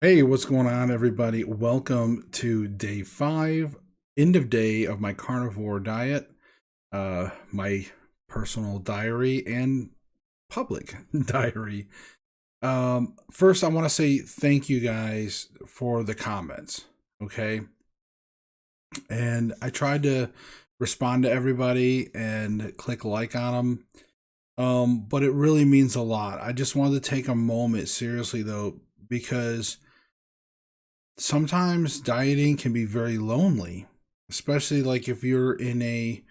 Hey, what's going on, everybody? Welcome to day 5, end of day of my carnivore diet, my personal diary and public diary. First, I want to say thank you guys for the comments, okay? And I tried to respond to everybody and click like on them, but it really means a lot. I just wanted to take a moment, seriously, though, because sometimes dieting can be very lonely, especially like if you're in a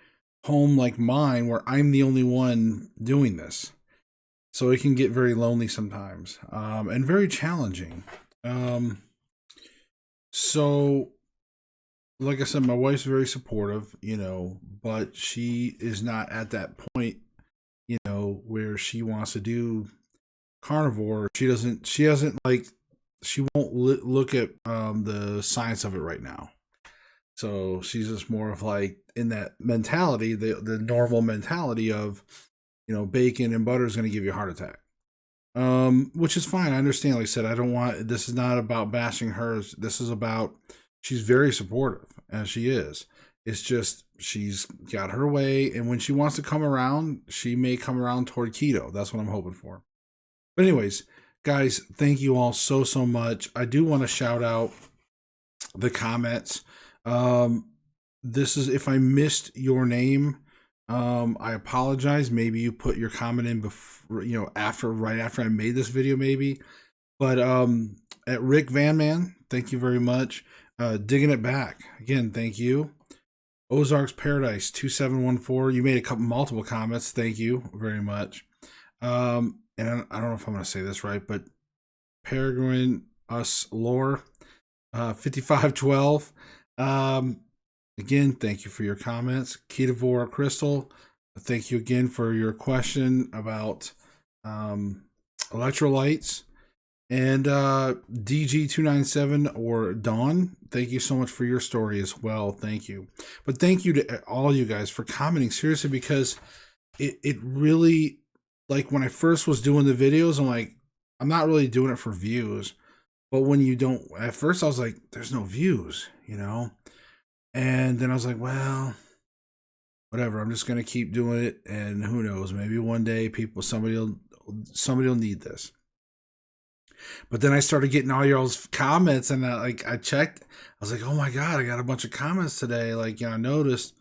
home like mine where I'm the only one doing this. So it can get very lonely sometimes, and very challenging. Um, so, like I said, my wife's very supportive, but she is not at that point, where she wants to do carnivore. She doesn't like, she won't look at the science of it right now. So she's just more of like in that mentality, the normal mentality of, bacon and butter is going to give you a heart attack. Which is fine. I understand. Like I said, I don't want, this is not about bashing her. This is about, she's very supportive, and she is. It's just she's got her way, and when she wants to come around, she may come around toward keto. That's what I'm hoping for. But anyways, guys, thank you all so much. I do want to shout out the comments. Um, this is, if I missed your name, I apologize. Maybe you put your comment in before, right after I made this video, maybe. But at Rick Van Man, thank you very much. Digging it back again, thank you. Ozarks Paradise 2714. You made multiple comments. Thank you very much. And I don't know if I'm going to say this right, but Peregrine Us Lore 5512. Again, thank you for your comments. Carnivore Crystal, thank you again for your question about electrolytes. And DG297 or Dawn, thank you so much for your story as well. Thank you. But thank you to all you guys for commenting, seriously, because it really, like when I first was doing the videos, I'm like, I'm not really doing it for views. But when you don't, at first I was like, there's no views, And then I was like, well, whatever. I'm just gonna keep doing it, and who knows? Maybe one day somebody will need this. But then I started getting all y'all's comments, and I checked. I was like, oh my god, I got a bunch of comments today. Like, I noticed,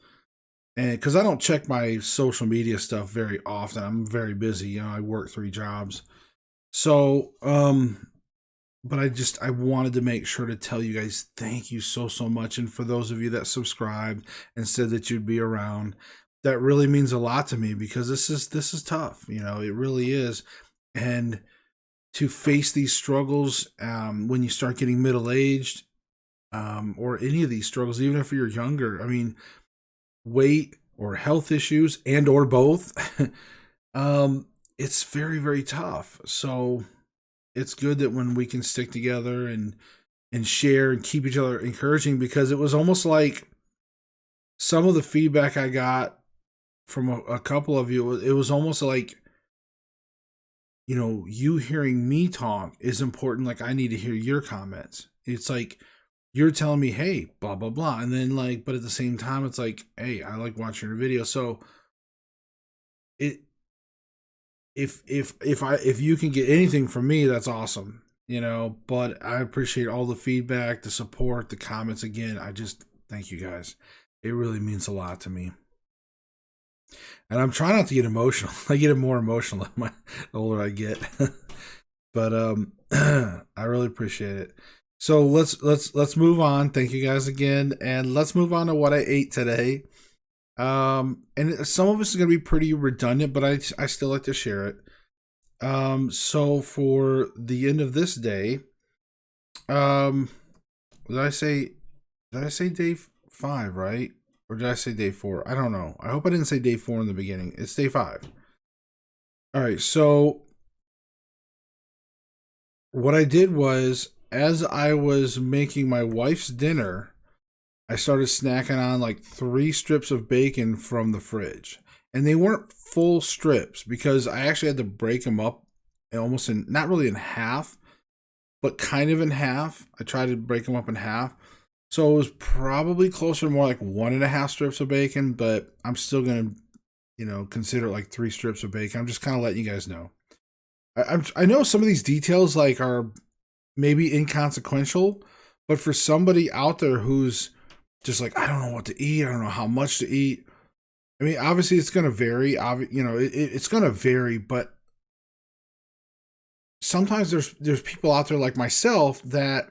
and because I don't check my social media stuff very often, I'm very busy. I work 3 jobs, so but I wanted to make sure to tell you guys thank you so much, and for those of you that subscribed and said that you'd be around, that really means a lot to me, because this is tough. It really is, and to face these struggles when you start getting middle aged, or any of these struggles, even if you're younger. I mean, weight or health issues and or both. It's very tough. So it's good that when we can stick together and share and keep each other encouraging, because it was almost like some of the feedback I got from a couple of you, it was almost like, you hearing me talk is important. Like, I need to hear your comments. It's like you're telling me, hey, blah blah blah, and then but at the same time, it's like, hey, I like watching your video. So it if you can get anything from me, that's awesome. But I appreciate all the feedback, the support, the comments. Again, I just thank you guys. It really means a lot to me. And I'm trying not to get emotional. I get more emotional the older I get. But I really appreciate it. So let's move on. Thank you guys again, and let's move on to what I ate today. And some of this is gonna be pretty redundant, but I still like to share it. So for the end of this day, did I say day 5, right? Or did I say day 4? I don't know. I hope I didn't say day 4 in the beginning. It's day 5. All right, so what I did was, as I was making my wife's dinner, I started snacking on like 3 strips of bacon from the fridge. And they weren't full strips, because I actually had to break them up almost not really in half, but kind of in half. I tried to break them up in half. So it was probably closer to more like 1.5 strips of bacon, but I'm still going to, consider it like 3 strips of bacon. I'm just kind of letting you guys know. I know some of these details like are maybe inconsequential, but for somebody out there who's just like, I don't know what to eat, I don't know how much to eat. I mean, obviously it's going to vary. It's going to vary, but sometimes there's people out there like myself that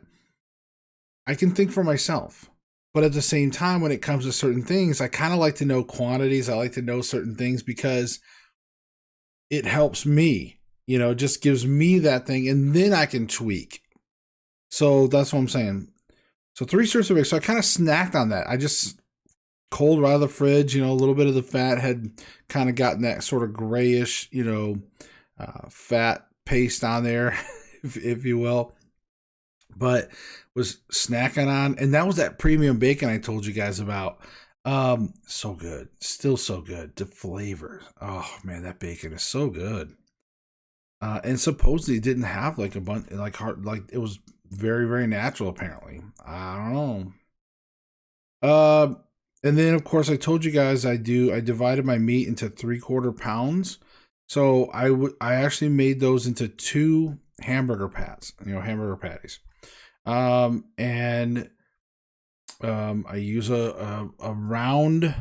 I can think for myself. But at the same time, when it comes to certain things, I kind of like to know quantities. I like to know certain things because it helps me, it just gives me that thing, and then I can tweak. So that's what I'm saying. So 3 strips of bacon. So I kind of snacked on that. I just cold right out of the fridge, a little bit of the fat had kind of gotten that sort of grayish, fat paste on there, if you will. But was snacking on, and that was that premium bacon I told you guys about. So good, still so good. The flavor, oh man, that bacon is so good. And supposedly it didn't have like a bunch, like hard, like it was very very natural. Apparently, I don't know. And then of course I told you guys I divided my meat into 3/4 pounds. So I actually made those into 2 hamburger patties. And I use a round,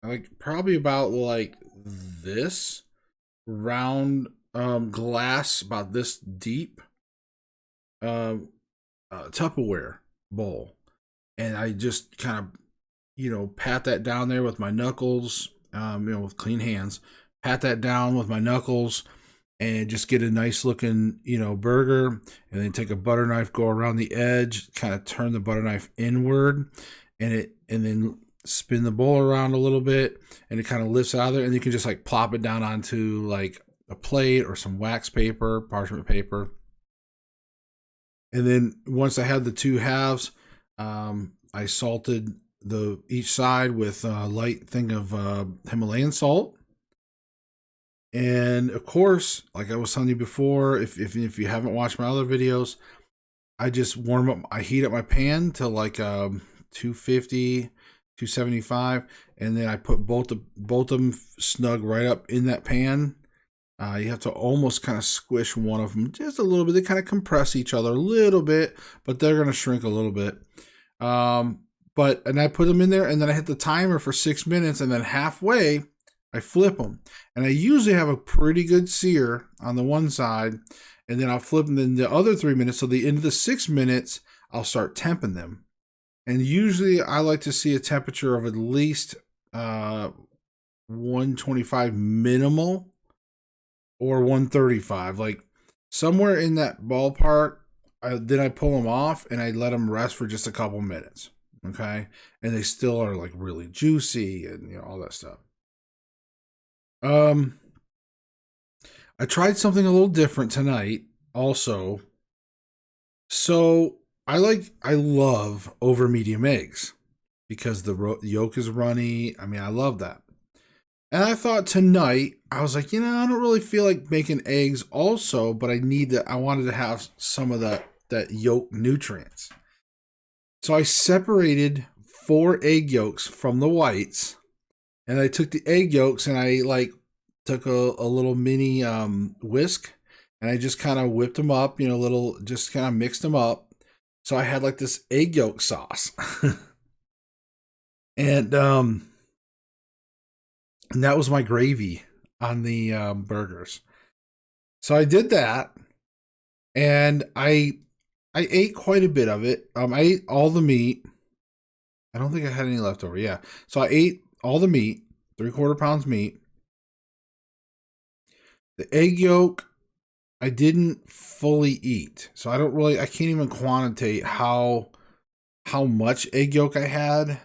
like probably about like this round glass about this deep Tupperware bowl, and I just kind of pat that down there with my knuckles, with clean hands, pat that down with my knuckles, and just get a nice looking, burger, and then take a butter knife, go around the edge, kind of turn the butter knife inward, and then spin the bowl around a little bit, and it kind of lifts out of there, and you can just like plop it down onto like a plate or some wax paper, parchment paper. And then once I had the 2 halves, I salted each side with a light thing of Himalayan salt. And of course, like I was telling you before, if you haven't watched my other videos, I just I heat up my pan to like 250, 275, and then I put both of them snug right up in that pan. You have to almost kind of squish one of them just a little bit. They kind of compress each other a little bit, but they're going to shrink a little bit. And I put them in there, and then I hit the timer for 6 minutes, and then halfway I flip them. And I usually have a pretty good sear on the one side, and then I'll flip them in the other 3 minutes. So the end of the 6 minutes, I'll start temping them. And usually I like to see a temperature of at least 125 minimal or 135, like somewhere in that ballpark. Then I pull them off and I let them rest for just a couple minutes. Okay. And they still are like really juicy and all that stuff. I tried something a little different tonight also. So I love over medium eggs because the yolk is runny. I mean, I love that. And I thought tonight, I was like, I don't really feel like making eggs also, but I wanted to have some of that yolk nutrients. So I separated 4 egg yolks from the whites, and I took the egg yolks and I took a little mini whisk, and I just kind of whipped them up, just kind of mixed them up. So I had like this egg yolk sauce. And that was my gravy on the burgers. So I did that, and I ate quite a bit of it. I ate all the meat. I don't think I had any left over. Yeah. So I ate all the meat, 3/4 pounds meat. The egg yolk, I didn't fully eat. So I can't even quantitate how much egg yolk I had.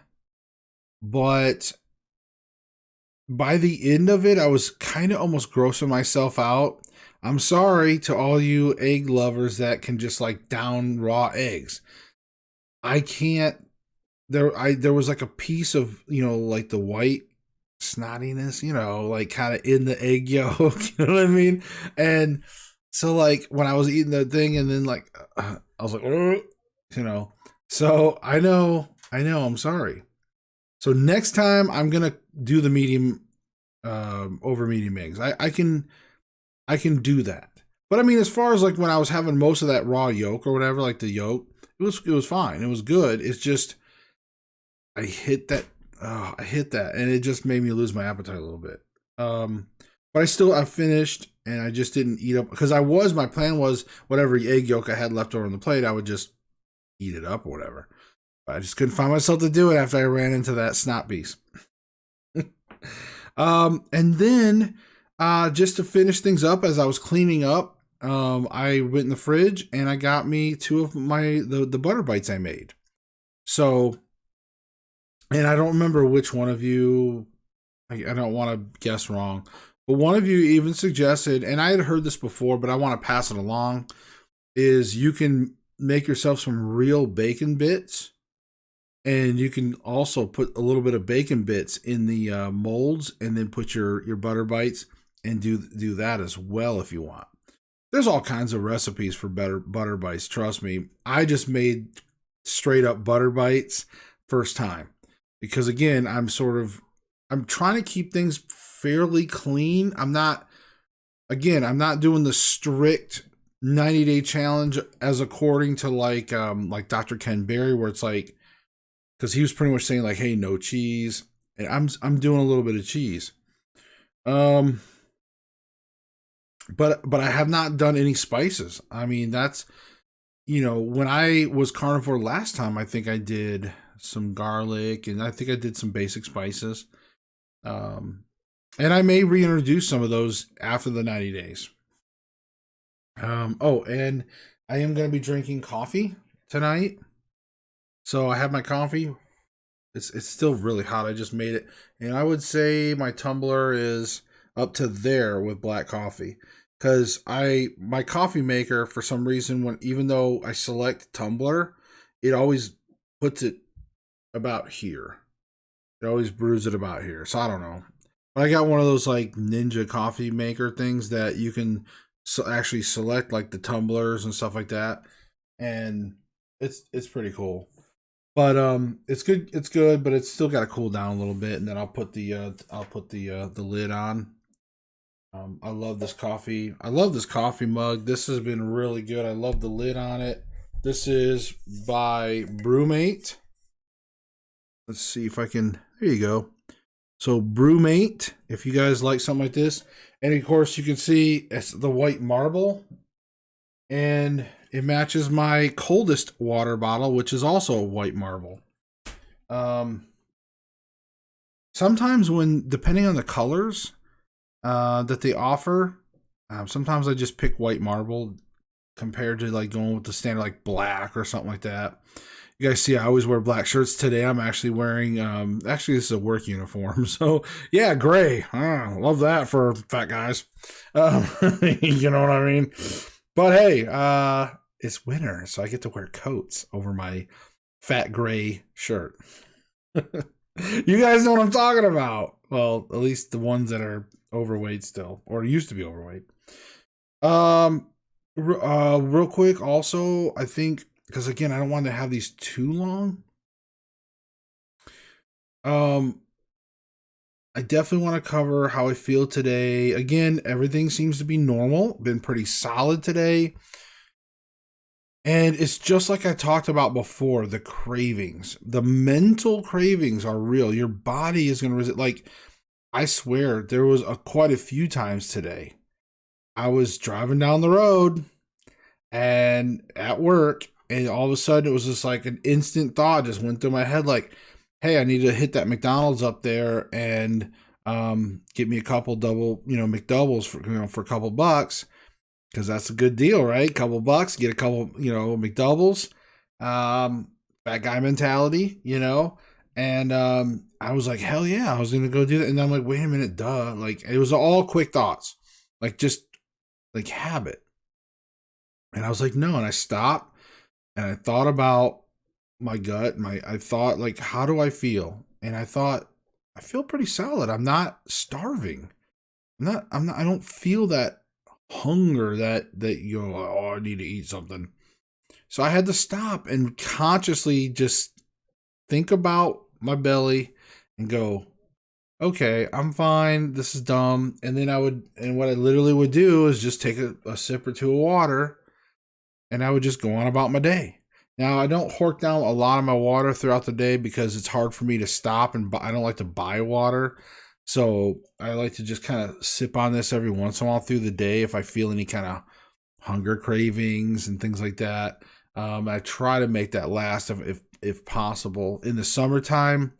But by the end of it, I was kind of almost grossing myself out. I'm sorry to all you egg lovers that can just down raw eggs. I can't. There was like a piece of, like the white snottiness, kind of in the egg yolk, you know what I mean? And So like when I was eating the thing, and then like I was like, "Ugh," you know. So I know. I'm sorry. So next time I'm gonna do the medium over medium eggs. I can do that. But I mean, as far as like when I was having most of that raw yolk or whatever, like the yolk, it was fine. It was good. It's just I hit that. Oh, I hit that, and it just made me lose my appetite a little bit. Um, but I finished, and I just didn't eat up because my plan was whatever egg yolk I had left over on the plate, I would just eat it up or whatever. But I just couldn't find myself to do it after I ran into that snot piece. And then just to finish things up, as I was cleaning up, I went in the fridge and I got me two of the butter bites I made. So, and I don't remember which one of you. I don't want to guess wrong, but one of you even suggested, and I had heard this before, but I want to pass it along. Is you can make yourself some real bacon bits, and you can also put a little bit of bacon bits in the molds, and then put your butter bites and do that as well if you want. There's all kinds of recipes for better butter bites. Trust me, I just made straight up butter bites first time because again, I'm trying to keep things fairly clean. I'm not doing the strict 90-day challenge as according to like Dr. Ken Berry, where it's like because he was pretty much saying like, hey, no cheese, and I'm doing a little bit of cheese. Um, but I have not done any spices. I mean, that's when I was carnivore last time, I think I did some garlic and I think I did some basic spices. Um, and I may reintroduce some of those after the 90 days. Oh, and I am going to be drinking coffee tonight. So I have my coffee. It's still really hot. I just made it, and I would say my tumbler is up to there with black coffee. Cause my coffee maker for some reason when even though I select tumbler, it always puts it about here. It always brews it about here. So I don't know. But I got one of those like Ninja coffee maker things that you can actually select like the tumblers and stuff like that, and it's pretty cool. But it's good. It's good, but it's still got to cool down a little bit, and then I'll put the lid on. I love this coffee. I love this coffee mug. This has been really good. I love the lid on it. This is by Brewmate. Let's see if I can. There you go. So Brewmate, if you guys like something like this, and of course you can see it's the white marble, and it matches my coldest water bottle, which is also a white marble. Um, Sometimes when depending on the colors that they offer, sometimes I just pick white marble compared to like going with the standard like black or something like that. You guys see I always wear black shirts. Today I'm actually wearing actually this is a work uniform. So yeah, gray. Love that for fat guys. You know what I mean? But hey, it's winter, so I get to wear coats over my fat gray shirt. You guys know what I'm talking about. Well, at least the ones that are overweight still, or used to be overweight. Um, Real quick, also, I think because again, I don't want to have these too long. Um, I definitely want to cover how I feel today. Again, everything seems to be normal. Been pretty solid today. And it's just like I talked about before, the cravings. The mental cravings are real. Your body is going to resist. Like, I swear, there was quite a few times today. I was driving down the road and at work, and all of a sudden it was just like an instant thought just went through my head like, hey, I need to hit that McDonald's up there and get me a couple double, McDoubles for a couple bucks because that's a good deal, right? Couple bucks, get a couple, McDoubles. Fat guy mentality, And I was like, hell yeah, I was gonna go do that. And I'm like, wait a minute, duh. Like it was all quick thoughts, like just like habit. And I was like, no. And I stopped and I thought about my gut. I thought like, how do I feel? And I thought, I feel pretty solid. I'm not starving. I don't feel that hunger that you go, oh, I need to eat something. So I had to stop and consciously just think about my belly and go, okay, I'm fine. This is dumb. And then and what I literally would do is just take a sip or two of water, and I would just go on about my day. Now, I don't hork down a lot of my water throughout the day because it's hard for me to stop, and I don't like to buy water. So I like to just kind of sip on this every once in a while through the day if I feel any kind of hunger cravings and things like that. I try to make that last if possible. In the summertime,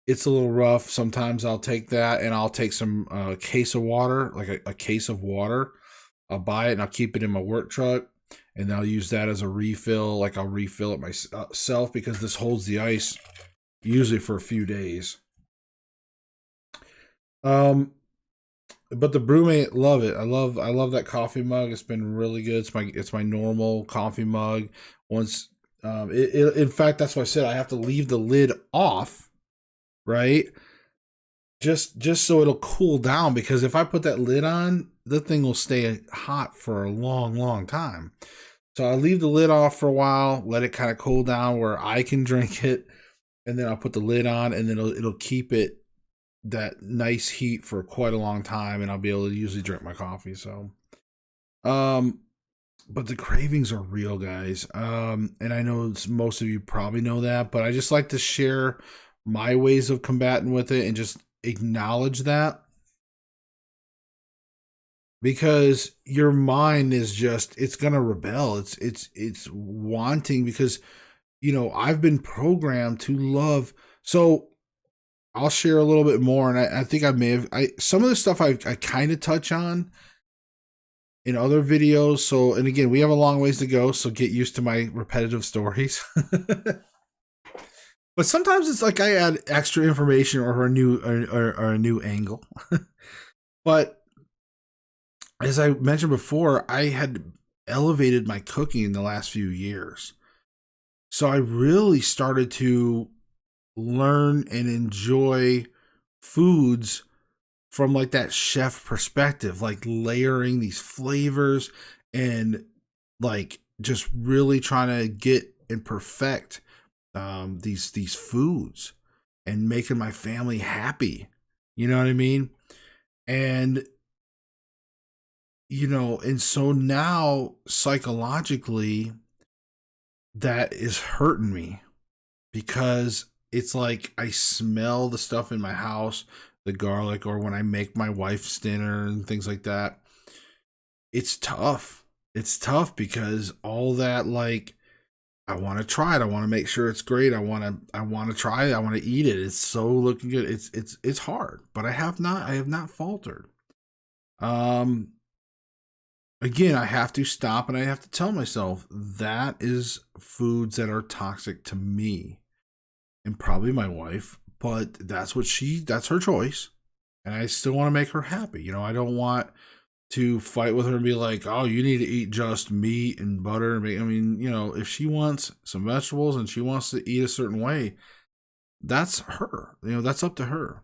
it's a little rough. Sometimes I'll take that and I'll take some case of water, like a case of water. I'll buy it and I'll keep it in my work truck, and I'll use that as a refill. Like I'll refill it myself because this holds the ice usually for a few days. But the brewmate, love it. I love that coffee mug. It's been really good. It's my normal coffee mug. Once, in fact, that's why I said I have to leave the lid off, right? Just so it'll cool down, because if I put that lid on, the thing will stay hot for a long, long time. So I leave the lid off for a while, let it kind of cool down where I can drink it, and then I'll put the lid on, and then it'll keep it that nice heat for quite a long time, and I'll be able to usually drink my coffee. So, um, but the cravings are real, guys. And I know most of you probably know that, but I just like to share my ways of combating with it and just acknowledge that, because your mind is just, it's gonna rebel. It's wanting, because I've been programmed to love. So I'll share a little bit more, and I think I may have some of the stuff I kind of touch on in other videos. So, and again, we have a long ways to go, so get used to my repetitive stories. But sometimes it's like I add extra information or a new angle. But as I mentioned before, I had elevated my cooking in the last few years. So I really started to learn and enjoy foods from like that chef perspective, like layering these flavors and like just really trying to get and perfect these foods and making my family happy. You know what I mean? And and so now psychologically that is hurting me, because it's like I smell the stuff in my house, the garlic, or when I make my wife's dinner and things like that. It's tough. It's tough because all that, like, I want to try it. I want to make sure it's great. I want to try it. I want to eat it. It's so looking good. It's hard, but I have not faltered. Um Again, I have to stop and I have to tell myself that is foods that are toxic to me and probably my wife, but that's her choice. And I still want to make her happy. I don't want to fight with her and be like, oh, you need to eat just meat and butter. I mean, if she wants some vegetables and she wants to eat a certain way, that's her. That's up to her.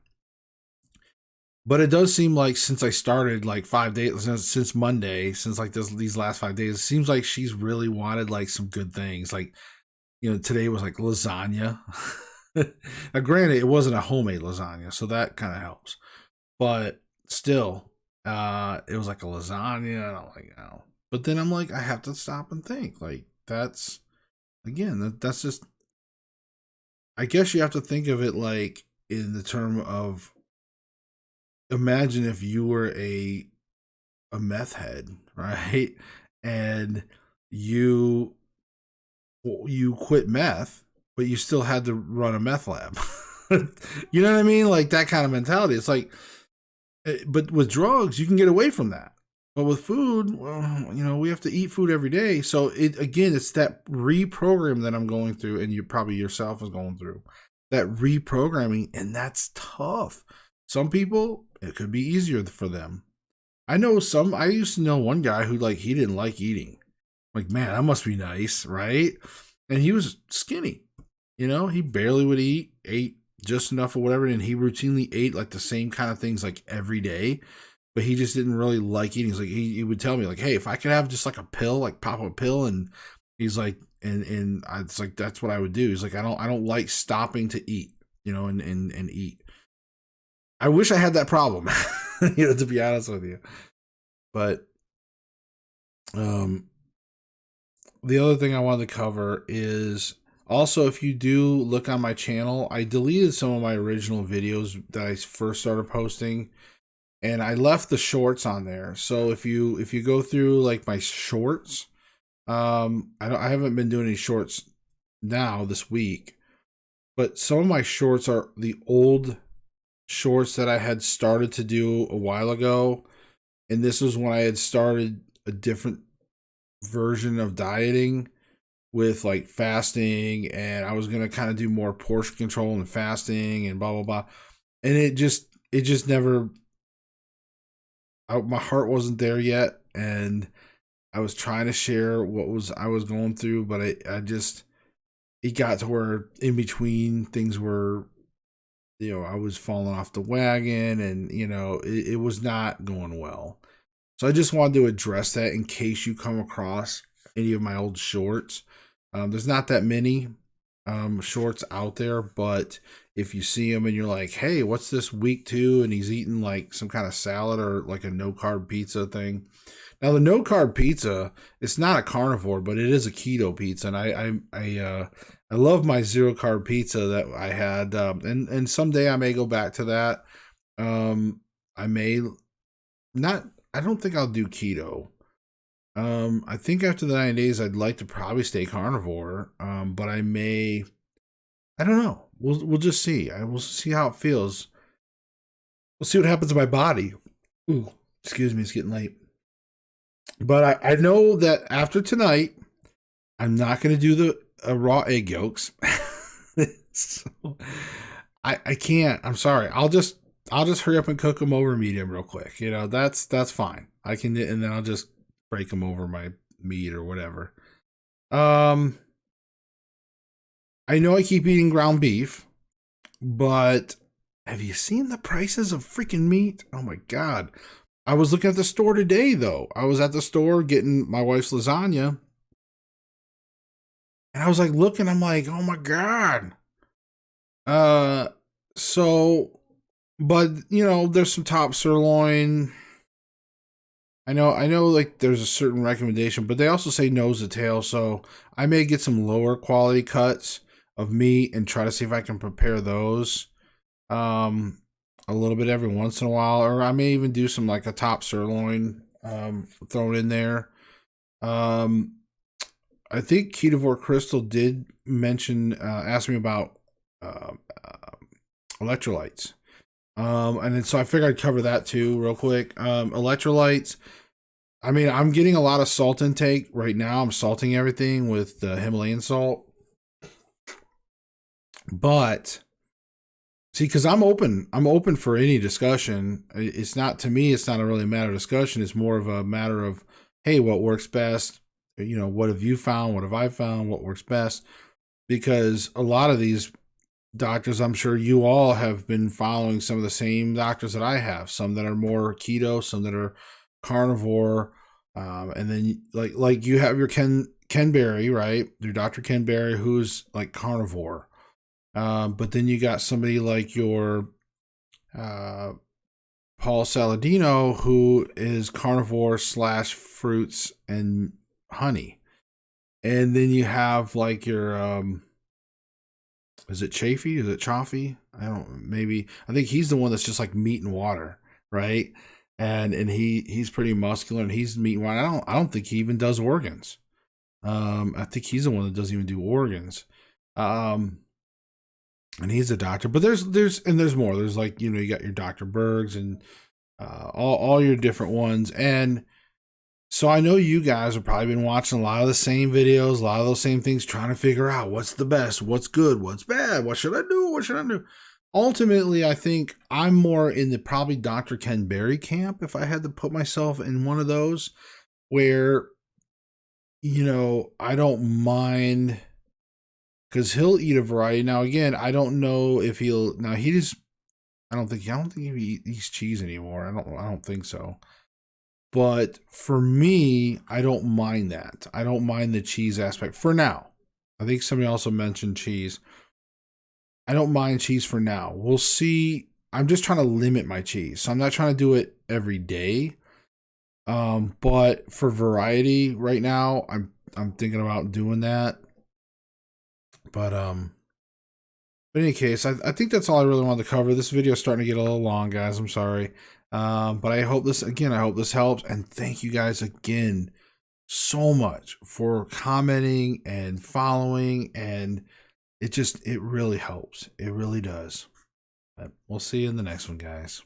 But it does seem like since I started like 5 days, since Monday, since like these last 5 days, it seems like she's really wanted like some good things. Like, today was like lasagna. Now, granted, it wasn't a homemade lasagna, so that kind of helps. But still, it was like a lasagna, and I'm like, oh. But then I'm like, I have to stop and think. Like, that's just. I guess you have to think of it like in the term of, imagine if you were a meth head, right? And you quit meth, but you still had to run a meth lab. You know what I mean? Like that kind of mentality. It's like, but with drugs, you can get away from that. But with food, well, we have to eat food every day. So it's that reprogram that I'm going through, and you probably yourself is going through that reprogramming, and that's tough. Some people, it could be easier for them. I used to know one guy who, like, he didn't like eating. Like, man, that must be nice, right? And he was skinny. He barely would ate just enough or whatever, and he routinely ate like the same kind of things like every day. but he just didn't really like eating. He's like, he would tell me like, hey, if I could have just like a pill, like pop a pill, and he's like, and I, it's like that's what I would do. He's like, I don't like stopping to eat, and eat. I wish I had that problem, to be honest with you. But um, the other thing I wanted to cover is also, if you do look on my channel, I deleted some of my original videos that I first started posting, and I left the shorts on there. So if you go through like my shorts, I haven't been doing any shorts now this week, but some of my shorts are the old shorts that I had started to do a while ago, and this was when I had started a different version of dieting with like fasting, and I was gonna kind of do more portion control and fasting and blah blah blah, and it just never. My heart wasn't there yet, and I was trying to share what was I was going through, but I just it got to where in between things were, I was falling off the wagon, and it was not going well. So I just wanted to address that in case you come across any of my old shorts. There's not that many shorts out there, but if you see them and you're like, hey, what's this week 2? And he's eating like some kind of salad or like a no carb pizza thing. Now the no carb pizza, it's not a carnivore, but it is a keto pizza, and I love my zero carb pizza that I had, and someday I may go back to that. I may not. I don't think I'll do keto. I think after the 9 days, I'd like to probably stay carnivore. But I may. I don't know. We'll just see. We'll see how it feels. We'll see what happens to my body. Ooh, excuse me, it's getting late. But I know that after tonight, I'm not going to do the raw egg yolks. So, I can't. I'm sorry. I'll just hurry up and cook them over medium real quick. That's fine. I can, and then I'll just break them over my meat or whatever. Um, I know I keep eating ground beef, but have you seen the prices of freaking meat? Oh my God. I was looking at the store today, though. I was at the store getting my wife's lasagna, and I was like looking, I'm like, oh my God. Uh, so, but there's some top sirloin. I know, like there's a certain recommendation, but they also say nose to tail. So I may get some lower quality cuts of meat and try to see if I can prepare those a little bit every once in a while, or I may even do some like a top sirloin thrown in there. Um, I think Carnivore Crystal did mention, ask me about uh, uh, electrolytes. And then, so I figured I'd cover that too real quick. Electrolytes. I mean, I'm getting a lot of salt intake right now. I'm salting everything with the Himalayan salt. But see, because I'm open for any discussion. It's not, to me, it's not a really matter of discussion. It's more of a matter of, hey, what works best? What have you found? What have I found? What works best? Because a lot of these doctors, I'm sure you all have been following some of the same doctors that I have. Some that are more keto, some that are carnivore, and then like you have your Ken Berry, right? Your Dr. Ken Berry, who's like carnivore. But then you got somebody like your uh, Paul Saladino, who is carnivore slash fruits and honey. And then you have like your is it Chafee? Is it Chaffee? I don't, maybe, I think he's the one that's just like meat and water, right? And he's pretty muscular, and he's meat and water. I don't think he even does organs. I think he's the one that doesn't even do organs. Um and he's a doctor, but there's more. There's like, you got your Dr. Bergs and all your different ones. And so I know you guys have probably been watching a lot of the same videos, a lot of those same things, trying to figure out what's the best, what's good, what's bad, what should I do, what should I do. Ultimately, I think I'm more in the probably Dr. Ken Berry camp, if I had to put myself in one of those, where I don't mind, because he'll eat a variety. Now again, I don't know if he'll, now I don't think he eats cheese anymore. I don't think so. But for me, I don't mind that. I don't mind the cheese aspect for now. I think somebody also mentioned cheese. I don't mind cheese for now. We'll see. I'm just trying to limit my cheese. So I'm not trying to do it every day. But for variety right now, I'm thinking about doing that. But in any case, I think that's all I really wanted to cover. This video is starting to get a little long, guys. I'm sorry. But I hope this helps. And thank you guys again so much for commenting and following. And it really helps. It really does. But we'll see you in the next one, guys.